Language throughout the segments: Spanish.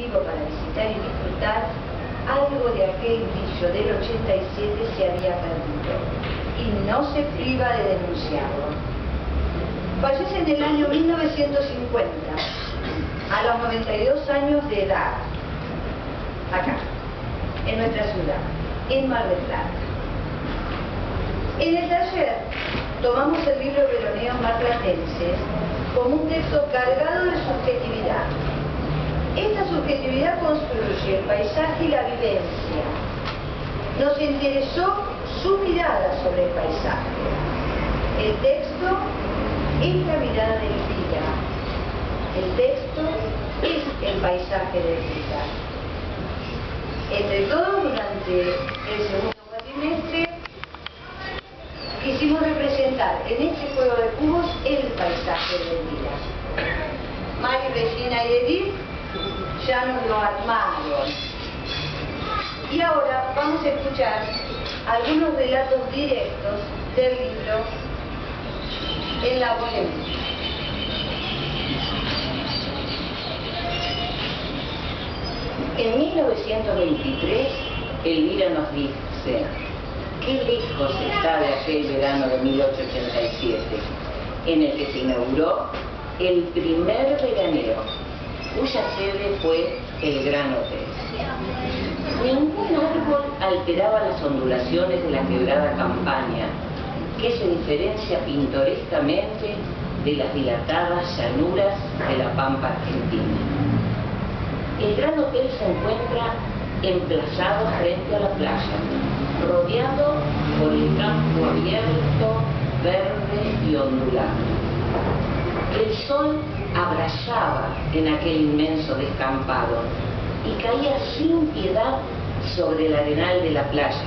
atractivo para visitar y disfrutar, algo de aquel brillo del 87 se había perdido y no se priva de denunciarlo. Fallece en el año 1950, a los 92 años de edad, acá, en nuestra ciudad, en Mar del Plata. En el taller tomamos el libro Veroneos marplatenses como un texto cargado de subjetividad. Esta subjetividad construye el paisaje y la vivencia. Nos interesó su mirada sobre el paisaje. El texto es la mirada del día. El texto es el paisaje del día. Entre todos, durante el segundo cuatrimestre, quisimos representar en este juego de cubos el paisaje del día. Mari, Regina y Edith ya nos lo armaron. Y ahora vamos a escuchar algunos relatos directos del libro en la polémica. En 1923, Elvira nos dice: qué lejos está de aquel verano de 1887, en el que se inauguró el primer veraneo, cuya sede fue el Gran Hotel. Ningún árbol alteraba las ondulaciones de la quebrada Campaña, que se diferencia pintorescamente de las dilatadas llanuras de la pampa argentina. El Gran Hotel se encuentra emplazado frente a la playa, rodeado por el campo abierto, verde y ondulado. El sol abrasaba en aquel inmenso descampado y caía sin piedad sobre el arenal de la playa,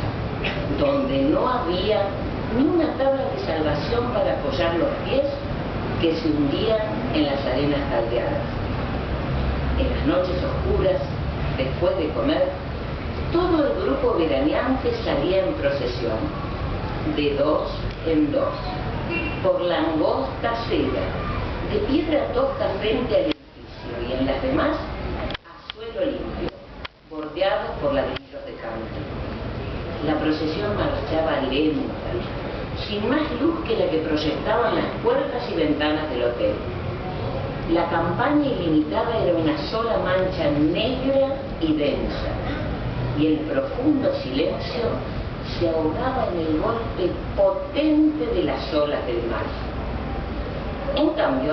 donde no había ni una tabla de salvación para apoyar los pies que se hundían en las arenas caldeadas. En las noches oscuras, después de comer, todo el grupo veraneante salía en procesión, de dos en dos, por la angosta acera, de piedra tosca frente al edificio y en las demás a suelo limpio, bordeados por ladrillos de canto. La procesión marchaba lenta, sin más luz que la que proyectaban las puertas y ventanas del hotel. La campaña ilimitada era una sola mancha negra y densa, y el profundo silencio se ahogaba en el golpe potente de las olas del mar. En cambio,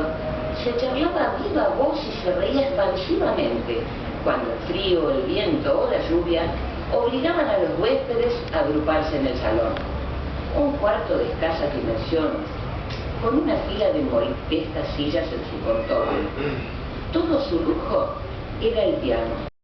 se charlaba a viva voz y se reía expansivamente cuando el frío, el viento o la lluvia obligaban a los huéspedes a agruparse en el salón. Un cuarto de escasas dimensiones, con una fila de modestas sillas en su contorno. Todo su lujo era el piano.